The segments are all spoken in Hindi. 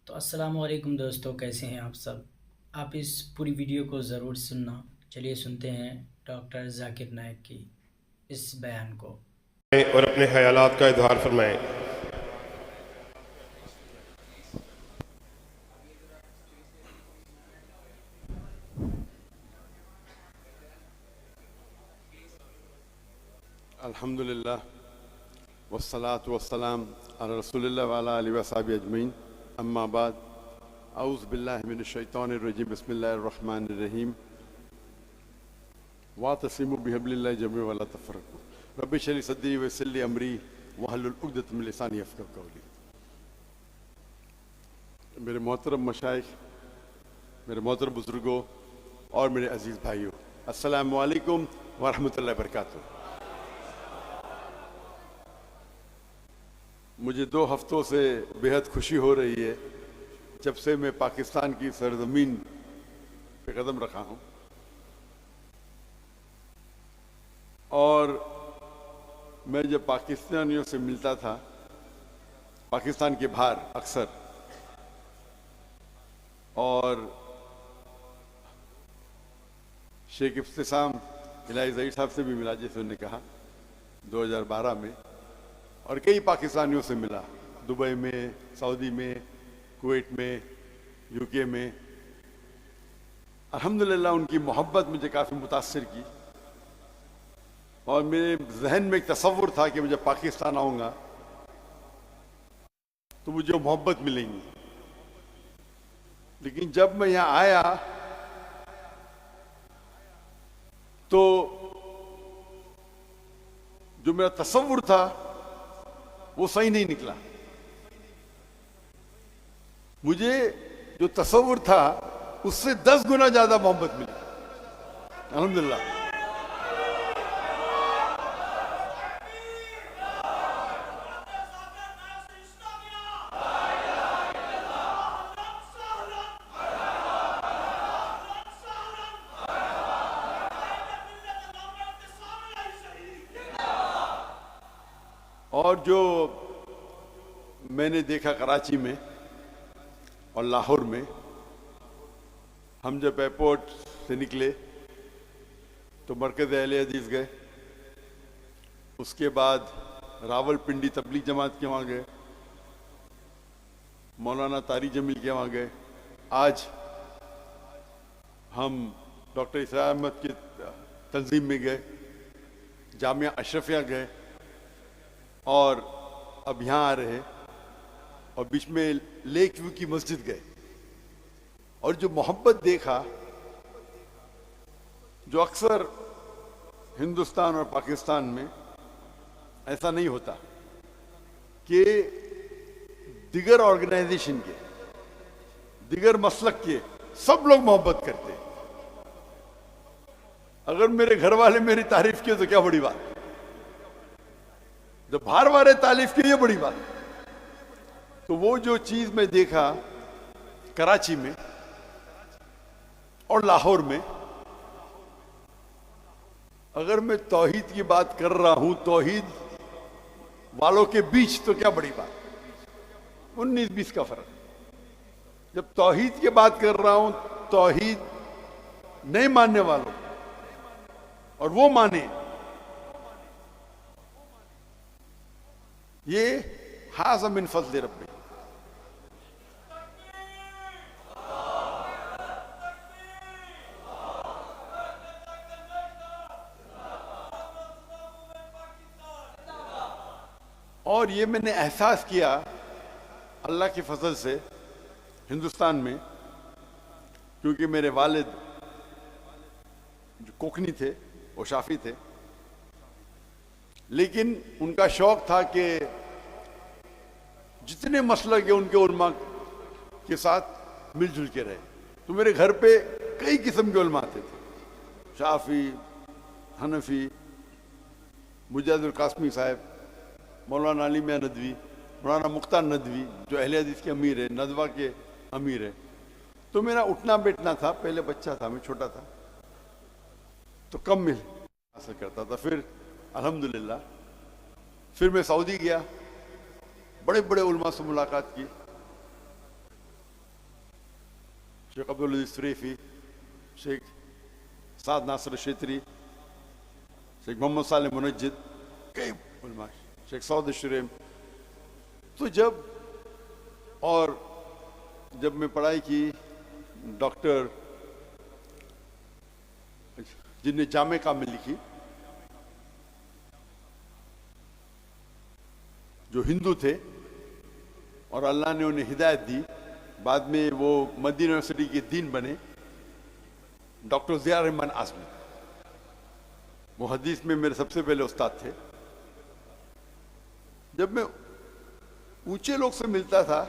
तो अस्सलाम वालेकुम दोस्तों, कैसे हैं आप सब। आप इस पूरी वीडियो को ज़रूर सुनना। चलिए सुनते हैं डॉक्टर जाकिर नायक की इस बयान को। और अपने ख्यालात का इजहार फरमाएं। अल्हम्दुलिल्लाह वस्सलातु वस्सलाम अला रसूलिल्लाह व अला आलिहि व सहाबिहि अजमईन अम्मा बाद औज़ु बिल्लाहि मिनश शैतानिर रजीम बिस्मिल्लाहिर रहमानिर रहीम वातसिमु बिहब्लिल्लाहि जमीअन व ला तफर्रक़ू रब्बि इश्रह ली सदरी व यस्सिर ली अमरी वहलुल उक़दतम मिन लिसानी यफ़क़हू क़ौली। मेरे मोहतरम मशाइख, मेरे मोहतरम बुज़ुर्गों और मेरे अज़ीज़ भाइयों, अस्सलामु अलैकुम व रहमतुल्लाहि व बरकातुहू। मुझे 2 हफ्तों से बेहद खुशी हो रही है जब से मैं पाकिस्तान की सरजमीन पे कदम रखा हूं, और मैं जब पाकिस्तानियों से मिलता था पाकिस्तान के बाहर अक्सर, और शेख इफ्तिसाम इलाही ज़हीर साहब से भी मिला जैसे उन्होंने कहा 2012 में, और कई पाकिस्तानियों से मिला दुबई में, सऊदी में, कुवैत में, यूके में। अल्हम्दुलिल्लाह उनकी मोहब्बत मुझे काफ़ी मुतासिर की, और मेरे जहन में एक तसव्वुर था कि मैं जब पाकिस्तान आऊँगा तो मुझे मोहब्बत मिलेंगी। लेकिन जब मैं यहाँ आया तो जो मेरा तसव्वुर था वो सही नहीं निकला। मुझे जो तसव्वुर था उससे 10 गुना ज्यादा मोहब्बत मिली, अल्हम्दुलिल्लाह। और जो मैंने देखा कराची में और लाहौर में, हम जब एयरपोर्ट से निकले तो मरकज़ अहले हदीस गए, उसके बाद रावलपिंडी तबलीग जमात के वहाँ गए, मौलाना तारी जमील के वहाँ गए, आज हम डॉक्टर इसरा अहमद की तंजीम में गए, जामिया अशरफिया गए, और अब यहाँ आ रहे हैं, और बीच में लेक व्यू की मस्जिद गए। और जो मोहब्बत देखा, जो अक्सर हिंदुस्तान और पाकिस्तान में ऐसा नहीं होता कि दिगर ऑर्गेनाइजेशन के, दिगर मसलक के सब लोग मोहब्बत करते हैं। अगर मेरे घर वाले मेरी तारीफ किए तो क्या बड़ी बात, जब बाहर वाले तारीफ की ये बड़ी बात। तो वो जो चीज मैं देखा कराची में और लाहौर में, अगर मैं तौहीद की बात कर रहा हूं तौहीद वालों के बीच, तो क्या बड़ी बात, 19-20 का फर्क। जब तौहीद की बात कर रहा हूं तौहीद नहीं मानने वालों, और वो माने, ये हाज़ा मिन फज़्ल रब्बी। और ये मैंने एहसास किया अल्लाह के फजल से हिंदुस्तान में, क्योंकि मेरे वालिद जो कोकनी थे वो शाफी थे, लेकिन उनका शौक था कि जितने मसलक है उनके उलमा के साथ मिलजुल के रहे। तो मेरे घर पे कई किस्म के उलमा आते थे, शाफी, हनफी, मुजाहिदुल कासमी साहब, मौलाना अली मियां नदवी, मौलाना मुख्तार नदवी जो अहले हदीस के अमीर है, नदवा के अमीर है। तो मेरा उठना बैठना था, पहले बच्चा था, मैं छोटा था तो कम मिल हासिल करता था। फिर अल्हम्दुलिल्लाह फिर मैं सऊदी गया, बड़े बड़े उलमा से मुलाकात की, शेख अब्दुल अजीज शरीफी, शेख साद नासिर शेतरी, शेख मोहम्मद साले मुनज्जिद, कई उलमा, शेख सऊद शुरेम। तो जब मैं पढ़ाई की, डॉक्टर जिनने जामे कामिल लिखी, जो हिंदू थे और अल्लाह ने उन्हें हिदायत दी, बाद में वो मदीना यूनिवर्सिटी के डीन बने, डॉक्टर ज़िया रहमान आज़मी। वो हदीस में मेरे सबसे पहले उस्ताद थे। जब मैं ऊंचे लोग से मिलता था,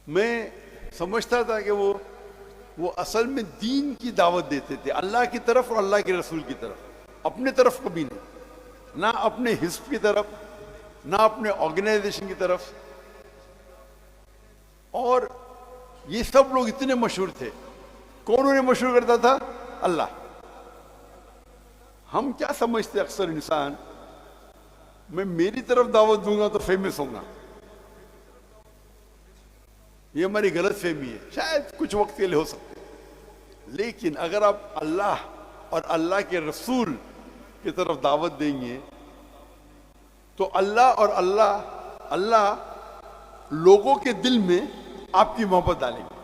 मैं समझता था कि वो असल में दीन की दावत देते थे, अल्लाह की तरफ और अल्लाह के रसूल की तरफ, अपने तरफ कभी नहीं, ना अपने हिस्ब की तरफ, ना अपने ऑर्गेनाइजेशन की तरफ। और ये सब लोग इतने मशहूर थे। कौन उन्हें मशहूर करता था? अल्लाह। हम क्या समझते अक्सर इंसान, मैं मेरी तरफ दावत दूंगा तो फेमस होगा। ये हमारी गलत फहमी है, शायद कुछ वक्त के लिए हो सकते, लेकिन अगर आप अल्लाह और अल्लाह के रसूल की तरफ दावत देंगे तो अल्लाह और अल्लाह लोगों के दिल में आपकी मोहब्बत डालेंगे।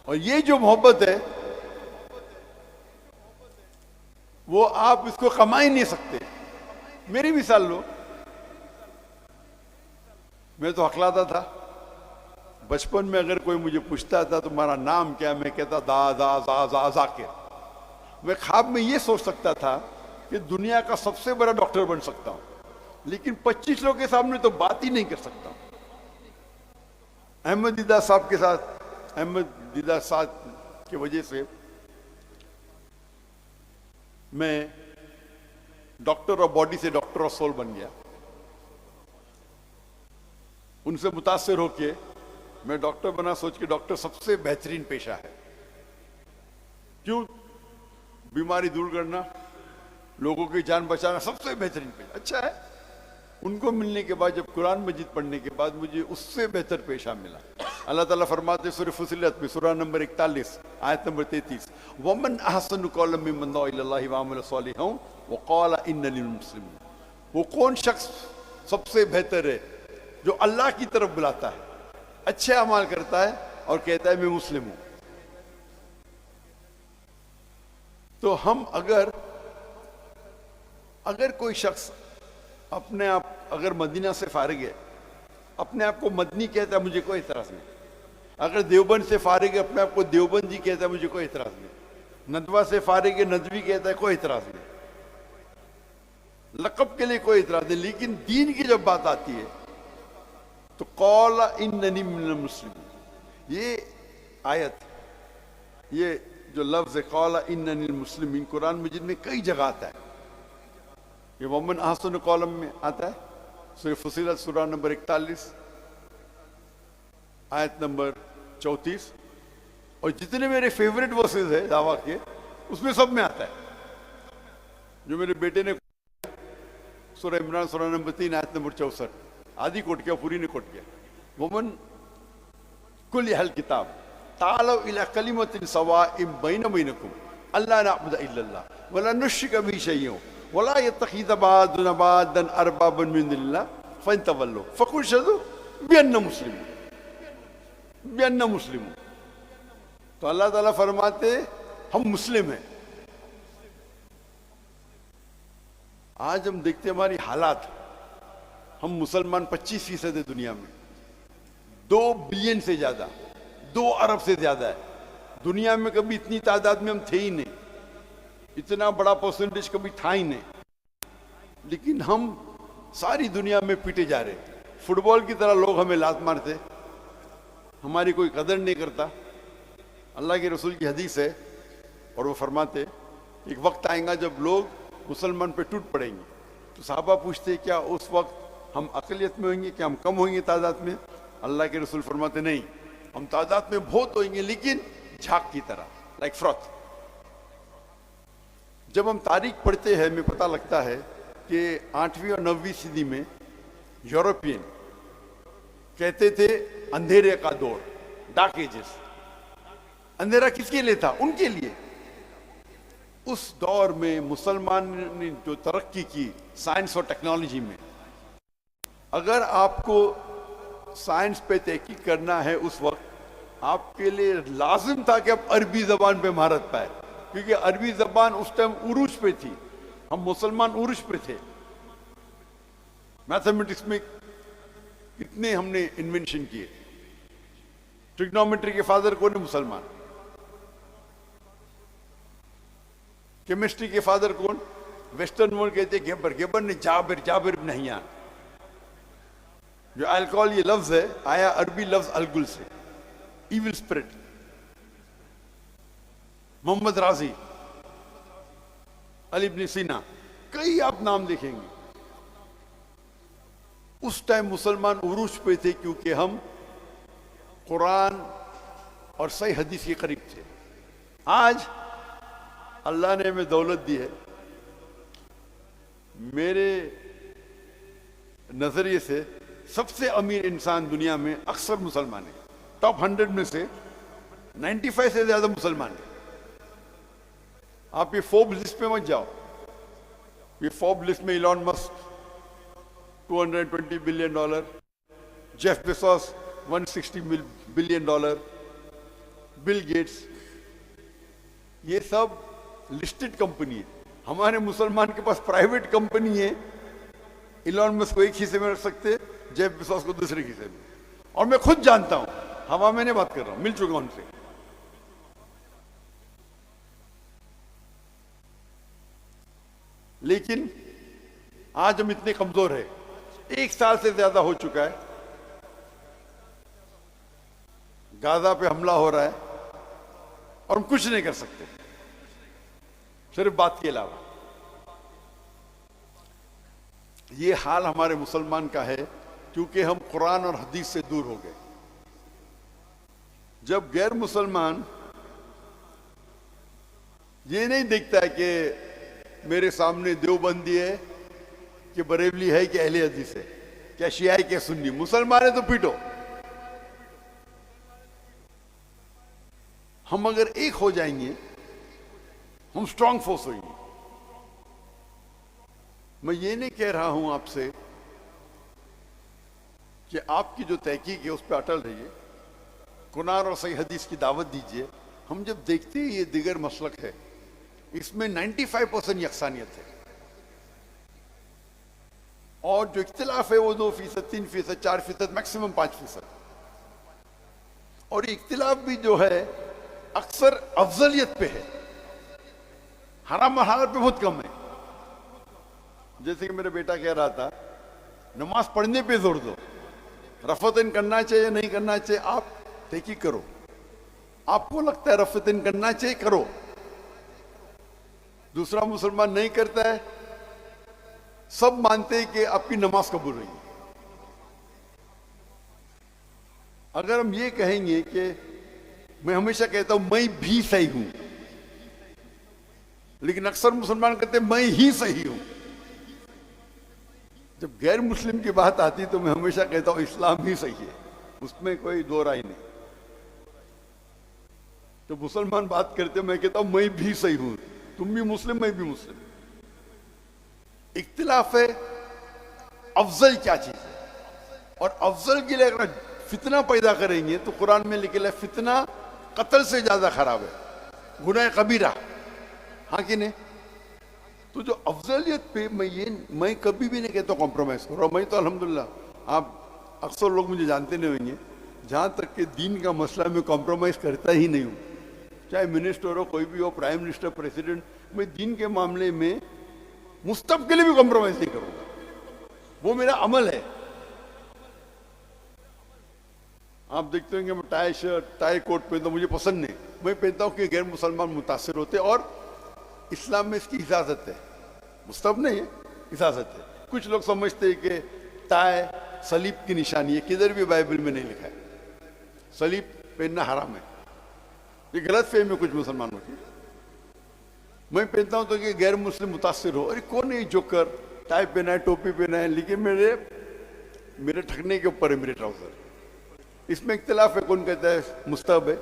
और ये जो मोहब्बत है वो आप इसको कमा ही नहीं सकते। मेरी मिसाल लो, मैं तो हकलाता था बचपन में। अगर कोई मुझे पूछता था तुम्हारा नाम क्या, मैं कहता दा जाकिर। मैं ख्वाब में ये सोच सकता था कि दुनिया का सबसे बड़ा डॉक्टर बन सकता हूं, लेकिन 25 लोगों के सामने तो बात ही नहीं कर सकता। अहमद दीदा साहब की वजह से मैं डॉक्टर ऑफ बॉडी से डॉक्टर ऑफ सोल बन गया। उनसे मुतासिर होके मैं डॉक्टर बना, सोच के डॉक्टर सबसे बेहतरीन पेशा है। क्यों? बीमारी दूर करना, लोगों की जान बचाना सबसे बेहतरीन पेशा। अच्छा है, उनको मिलने के बाद, जब कुरान मजीद पढ़ने के बाद, मुझे उससे बेहतर पेशा मिला। अल्लाह ताला फरमाते सूरह फुसिलत में, सूरह नंबर 41 आयत नंबर 33, वमन अहसनु कौलन मिम्मन दुआ इलल्लाहि व अमिल सालिहान व क़ाल इन्ननी मुस्लिम। वो कौन शख्स सबसे बेहतर है जो अल्लाह की तरफ बुलाता है, अच्छे अमाल करता है और कहता है मैं मुस्लिम हूं। तो हम अगर कोई शख्स अपने आप, अगर मदीना से फारिग है, अपने आप को मदनी कहता है, मुझे कोई इतराज नहीं। अगर देवबंद से फारिग है, अपने आप को देवबंदी कहता है, मुझे कोई इतराज नहीं। नदवा से फारिग है, नदवी कहता है, कोई इतराज नहीं। लक़ब के लिए कोई इतराज नहीं। लेकिन दीन की जब बात आती है तो क़ाल इन्ननी मिनल मुस्लिमीन, ये आयत, ये जो लफ्ज़ है क़ाल इन्ननी मुस्लिमीन, कुरान मजीद में कई जगह आता है। ये वमन अहसन कॉलम में आता है, सूरह फुसिलत सूरह नंबर 41 आयत नंबर 34। और जितने मेरे फेवरेट वर्सेस है दावा के, उसमें सब में आता है। जो मेरे बेटे ने सूरह इमरान सूरह नंबर 3 आयत नंबर 64, आधी कोट किया, पूरी ने कोट किया। वमन कुल अहल किताब तालौ इला कलिमतिन सवाइम बैना बैनकुम अल्ला नअबुद इल्लल्लाह वला नुश्रिका बिही शैय्यन वला यत्तखिज़ बादुना बादन अरबाबन मिन दुनिल्लाह फन्तवल्लु फकुल शहदू बिअन्ना मुस्लिमून। तो अल्लाह ताला फरमाते हम मुस्लिम हैं। आज हम देखते हमारी हालात, हम मुसलमान 25% है दुनिया में, 2 बिलियन से ज्यादा, 2 अरब से ज्यादा है दुनिया में। कभी इतनी तादाद में हम थे ही नहीं, इतना बड़ा परसेंटेज कभी था ही नहीं। लेकिन हम सारी दुनिया में पीटे जा रहे। फुटबॉल की तरह लोग हमें लात मारते, हमारी कोई कदर नहीं करता। अल्लाह के रसूल की हदीस है और वो फरमाते एक वक्त आएगा जब लोग मुसलमान पे टूट पड़ेंगे। तो साहबा पूछते क्या उस वक्त हम अक़लियत में होंगे, क्या हम कम होंगे तादाद में? अल्लाह के रसूल फरमाते नहीं, हम तादाद में बहुत होंगे, लेकिन झाग की तरह, लाइक फ्रॉथ। जब हम तारीख पढ़ते हैं हमें पता लगता है कि 8वीं और 9वीं सदी में यूरोपियन कहते थे अंधेरे का दौर, डार्क एजेस। अंधेरा किसके लिए था? उनके लिए। उस दौर में मुसलमान ने जो तरक्की की साइंस और टेक्नोलॉजी में, अगर आपको साइंस पे तहकीक करना है उस वक्त, आपके लिए लाजिम था कि आप अरबी जबान पे महारत पाए, क्योंकि अरबी जबान उस टाइम उरूज पे थी। हम मुसलमान उरूज पे थे। मैथमेटिक्स में कितने हमने इन्वेंशन किए। ट्रिग्नोमेट्री के फादर कौन है? मुसलमान। केमिस्ट्री के फादर कौन? वेस्टर्न वर्ल्ड कहते हैं गेबर। गेबर ने जाबिर, जाबिर इब्न हय्यान। जो अल्कोहल ये लफ्ज है आया अरबी लफ्ज अलगुल से, इविल स्पिरिट। मोहम्मद राजी, अली इब्न सीना, कई आप नाम देखेंगे। उस टाइम मुसलमान उरूज पे थे क्योंकि हम कुरान और सही हदीस के करीब थे। आज अल्लाह ने हमें दौलत दी है। मेरे नजरिए से सबसे अमीर इंसान दुनिया में अक्सर मुसलमान है। टॉप 100 में से 95 से ज्यादा मुसलमान है। आप ये फोर्ब्स लिस्ट पे मत जाओ। ये फोर्ब्स लिस्ट में Elon Musk $220 billion, Jeff Bezos $160 billion, Bill Gates, ये सब लिस्टेड कंपनी है। हमारे मुसलमान के पास प्राइवेट कंपनी है। इलॉन मस्क को एक हिस्से में रख सकते, जेफ बेजोस को दूसरे हिस्से में। और मैं खुद जानता हूं, हवा में नहीं बात कर रहा हूं, मिल चुका उनसे। लेकिन आज हम इतने कमजोर है। 1 साल से ज्यादा हो चुका है, गाजा पे हमला हो रहा है और हम कुछ नहीं कर सकते सिर्फ बात के अलावा। ये हाल हमारे मुसलमान का है क्योंकि हम कुरान और हदीस से दूर हो गए। जब गैर मुसलमान ये नहीं देखता है कि मेरे सामने देवबंदी है कि बरेलवी है कि अहले हदीस है, क्या शियाई क्या सुन्नी, मुसलमान है तो पीटो। हम अगर एक हो जाएंगे, हम स्ट्रांग फोर्स होंगे। मैं ये नहीं कह रहा हूं आपसे कि आपकी जो तहकीक है उस पर अटल रहिए, कुरान और सही हदीस की दावत दीजिए। हम जब देखते हैं ये दिगर मसलक है, इसमें 95% यकसानियत है, और जो इख्तिलाफ है वो 2%, 3%, 4%, मैक्सिमम 5%। और ये इख्तिलाफ भी जो है अक्सर अफजलियत पे है, हराम और हलाल पे बहुत कम है। जैसे कि मेरा बेटा कह रहा था, नमाज पढ़ने पे जोर दो, रफतन करना चाहिए या नहीं करना चाहिए आप तहकीक करो। आपको लगता है रफतन करना चाहिए, करो। दूसरा मुसलमान नहीं करता है, सब मानते हैं कि आपकी नमाज कबूल हुई। अगर हम ये कहेंगे कि मैं हमेशा कहता हूं मैं भी सही हूं, लेकिन अक्सर मुसलमान कहते हैं मैं ही सही हूं। जब गैर मुस्लिम की बात आती तो मैं हमेशा कहता हूं इस्लाम ही सही है, उसमें कोई दो राय नहीं। तो मुसलमान बात करते मैं कहता हूं मैं भी सही हूं, तुम भी मुस्लिम मैं भी मुस्लिम। इख्तिलाफ है अफजल क्या चीज है, और अफजल के लिए अगर फितना पैदा करेंगे तो कुरान में लिखा है फितना कत्ल से ज्यादा खराब है, गुनाह कबीरा। हाँ कि नहीं? तो जो अफजलियत पे मैं कभी भी नहीं कहता कॉम्प्रोमाइज करो। मैं तो अल्हम्दुलिल्लाह, आप अक्सर लोग मुझे जानते नहीं होंगे, जहां तक कि दीन का मसला में कॉम्प्रोमाइज करता ही नहीं हूं। चाहे मिनिस्टर हो, कोई भी हो, प्राइम मिनिस्टर, प्रेसिडेंट, मैं दीन के मामले में मुस्तब के लिए भी कॉम्प्रोमाइज नहीं करूंगा। वो मेरा अमल है। आप देखते होंगे मैं टाई शर्ट, टाई कोट पहनता हूं, मुझे पसंद नहीं। मैं पहनता हूं कि गैर मुसलमान मुतासिर होते, और इस्लाम में इसकी इजाजत है, मुस्तहब नहीं है, इजाजत है। कुछ लोग समझते हैं कि टाई सलीब की निशानी है, किधर भी बाइबल में नहीं लिखा है सलीब पहनना हराम है। ये गलत फहमी कुछ मुसलमानों की। मैं पहनता हूं तो कि गैर मुस्लिम मुतासिर हो, अरे कौन है जोकर, टाई पहना है, टोपी पहना है, लेकिन मेरे ठगने के ऊपर है मेरे ट्राउजर। इसमें इख्तिलाफ है, कौन कहता है मुस्तहब है,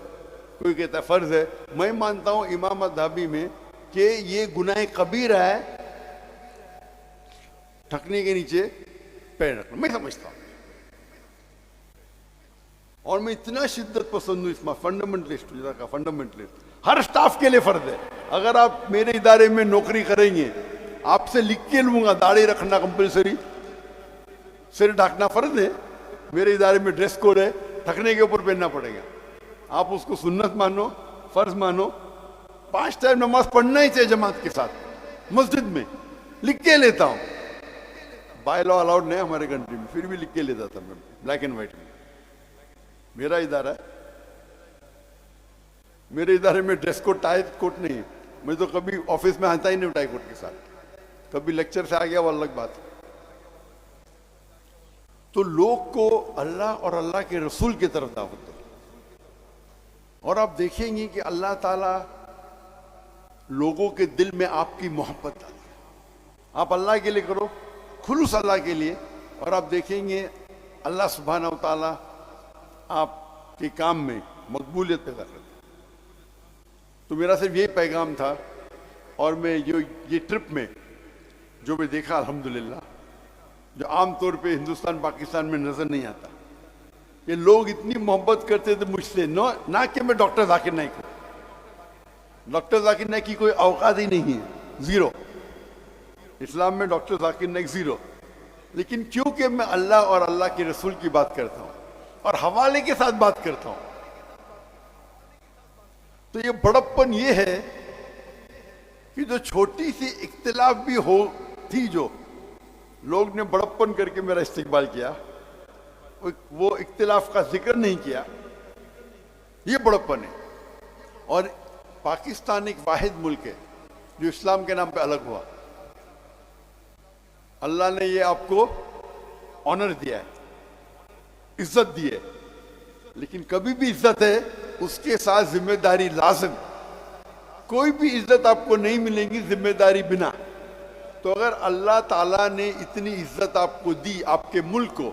कोई कहता है फर्ज है। मैं मानता हूं इमाम अज़हबी में कि ये गुनाह कबीरा है ढकने के नीचे पैर रखना, मैं समझता हूं। और मैं इतना शिद्दत पसंद हूं इसमें, फंडामेंटलिस्ट का फंडामेंटलिस्ट, हर स्टाफ के लिए फर्ज है। अगर आप मेरे इदारे में नौकरी करेंगे, आपसे लिख के लूंगा दाढ़ी रखना कंपलसरी, सिर ढकना फर्ज है। मेरे इदारे में ड्रेस कोड है, ढकने के ऊपर पहनना पड़ेगा। आप उसको सुन्नत मानो, फर्ज मानो, 5 टाइम नमाज पढ़ना ही चाहिए जमात के साथ मस्जिद में, लिख के लेता हूं। बाय लॉ अलाउड नहीं हमारे कंट्री में, फिर भी लिख के लेता था मैं ब्लैक एंड व्हाइट में। मेरा इदारा है, मेरे इदारे में ड्रेस कोड टाई कोट नहीं है। मैं तो कभी ऑफिस में आता ही नहीं टाई कोट के साथ, कभी लेक्चर से आ गया वो अलग बात है। तो लोग को अल्लाह और अल्लाह के रसूल की तरफ दावत दो। और आप देखेंगे कि अल्लाह ताला लोगों के दिल में आपकी मोहब्बत डाले। आप अल्लाह के लिए करो, खुलूस अल्लाह के लिए, और आप देखेंगे अल्लाह सुब्हानहू व तआला आपके काम में मकबूलियत पैदा करता है। तो मेरा सिर्फ यही पैगाम था। और मैं ये ट्रिप में जो मैं देखा अल्हम्दुलिल्लाह, जो आमतौर पे हिंदुस्तान पाकिस्तान में नजर नहीं आता, ये लोग इतनी मोहब्बत करते थे मुझसे, ना कि मैं डॉक्टर जाकिर नाइक हूं। डॉक्टर जाकिर नाइक की कोई औकात ही नहीं है, जीरो। इस्लाम में डॉक्टर जाकिर नाइक जीरो। लेकिन क्योंकि मैं अल्लाह और अल्लाह के रसूल की बात करता हूं और हवाले के साथ बात करता हूं, तो ये बड़प्पन ये है कि जो छोटी सी इख्तिलाफ भी हो थी, जो लोग ने बड़प्पन करके मेरा इस्तेकबाल किया, वो इख्तिलाफ का जिक्र नहीं किया, ये बड़प्पन है। और पाकिस्तान एक वाहिद मुल्क है जो इस्लाम के नाम पे अलग हुआ। अल्लाह ने ये आपको ऑनर दिया है, इज्जत दी है, लेकिन कभी भी इज्जत है उसके साथ जिम्मेदारी लाजिम। कोई भी इज्जत आपको नहीं मिलेगी जिम्मेदारी बिना। तो अगर अल्लाह ताला ने इतनी इज्जत आपको दी, आपके मुल्क को,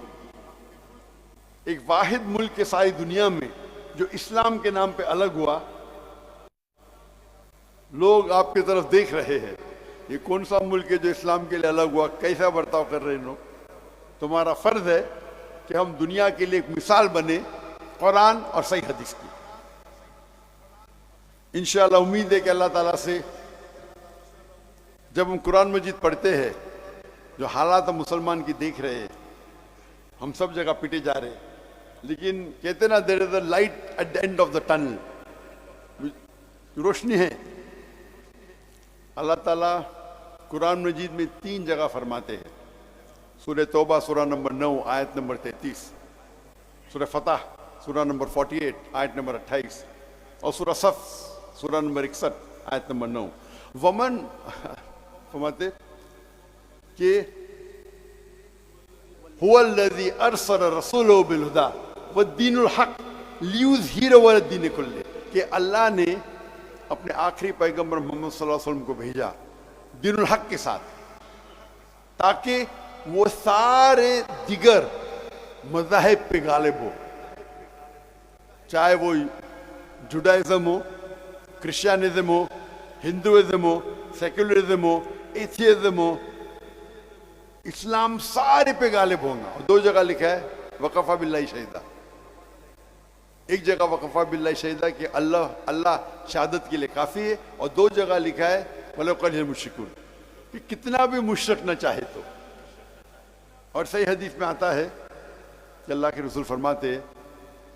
एक वाहिद मुल्क के सारी दुनिया में जो इस्लाम के नाम पे अलग हुआ, लोग आपकी तरफ देख रहे हैं, ये कौन सा मुल्क है जो इस्लाम के लिए अलग हुआ, कैसा बर्ताव कर रहे हैं लोग। तुम्हारा फर्ज है कि हम दुनिया के लिए एक मिसाल बने कुरान और सही हदीस की। इंशाअल्लाह उम्मीद है कि अल्लाह ताला से जब हम कुरान मजीद पढ़ते हैं, जो हालात हम मुसलमान की देख रहे हैं, हम सब जगह पिटे जा रहे हैं, लेकिन कहते ना there is a light at the end of the tunnel, रोशनी है। अल्लाह ताला कुरान मजीद में 3 जगह फरमाते हैं। सूरह तौबा सूरह नंबर 9 आयत नंबर 33, सूरह फतह सूरह नंबर 48 आयत नंबर 28, और सूरह सफ सूरह नंबर 61 आयत नंबर 9। वमन फरमाते कि हुवल्लज़ी अरसल रसूलहु बिल हुदा वद्दीनुल हक लियुज़हिरहु अलद्दीन कुल्लिही, कि अल्लाह ने अपने आखिरी पैगंबर मोहम्मद सल्लल्लाहु अलैहि वसल्लम को भेजा दीनुल हक के साथ, ताकि वो सारे दिगर मज़ाहिब पे गालिब हो, चाहे वो जुडाइज्म हो, क्रिश्चियनिज्म हो, हिंदुइज्म हो, सेक्युलरिज्म हो, एथियज्म हो, इस्लाम सारे पे गालिब होगा। और 2 जगह लिखा है वकफा बिल्लाहि शहीदा। एक जगह वकफा बिल्लाहि शहीदा कि अल्लाह शहादत के लिए काफी है, और 2 जगह लिखा है वलो कलिल मुश्रिकून, कि कितना भी मुशरक न चाहे तो। और सही हदीस में आता है कि अल्लाह के रसूल फरमाते हैं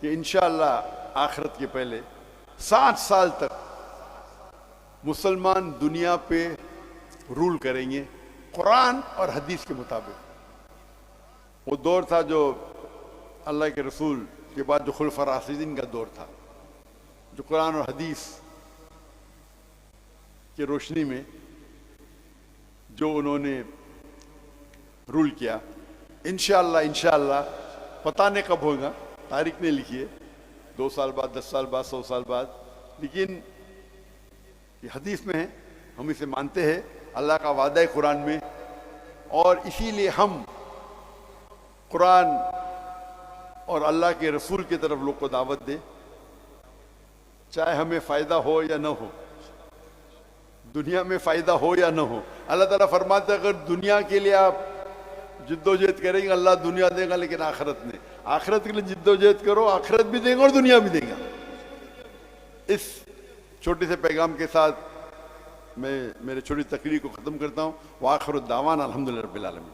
कि इंशाअल्लाह आखिरत के पहले 60 साल तक मुसलमान दुनिया पे रूल करेंगे कुरान और हदीस के मुताबिक। वो दौर था जो अल्लाह के रसूल के बाद जो खुलफा राशिदीन का दौर था, जो कुरान और हदीस की रोशनी में जो उन्होंने रूल किया। इंशाअल्लाह पता नहीं कब होगा, तारीख नहीं लिखी है, 2 साल बाद, 10 साल बाद, 100 साल बाद, लेकिन ये हदीस में है, हम इसे मानते हैं, अल्लाह का वादा है कुरान में। और इसीलिए हम कुरान और अल्लाह के रसूल की तरफ लोग को दावत दे, चाहे हमें फ़ायदा हो या ना हो, दुनिया में फ़ायदा हो या ना हो। अल्लाह ताला फरमाते अगर दुनिया के लिए आप जिद्दोजहद करेंगे अल्लाह दुनिया देगा, लेकिन आखिरत नहीं। आखिरत के लिए जिद्दोजहद करो, आखिरत भी देगा और दुनिया भी देगा। इस छोटे से पैगाम के साथ मैं मेरी छोटी तकरीर को ख़त्म करता हूँ। वाखिर दावाना अल्हम्दुलिल्लाह रब्बिल आलमीन।